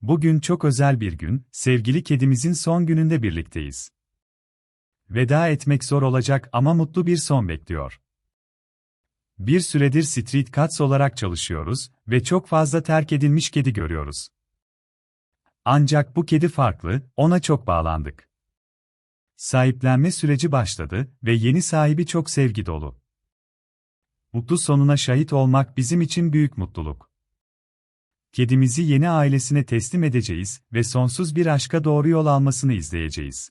Bugün çok özel bir gün, sevgili kedimizin son gününde birlikteyiz. Veda etmek zor olacak ama mutlu bir son bekliyor. Bir süredir Street Cats olarak çalışıyoruz ve çok fazla terk edilmiş kedi görüyoruz. Ancak bu kedi farklı, ona çok bağlandık. Sahiplenme süreci başladı ve yeni sahibi çok sevgi dolu. Mutlu sonuna şahit olmak bizim için büyük mutluluk. Kedimizi yeni ailesine teslim edeceğiz ve sonsuz bir aşka doğru yol almasını izleyeceğiz.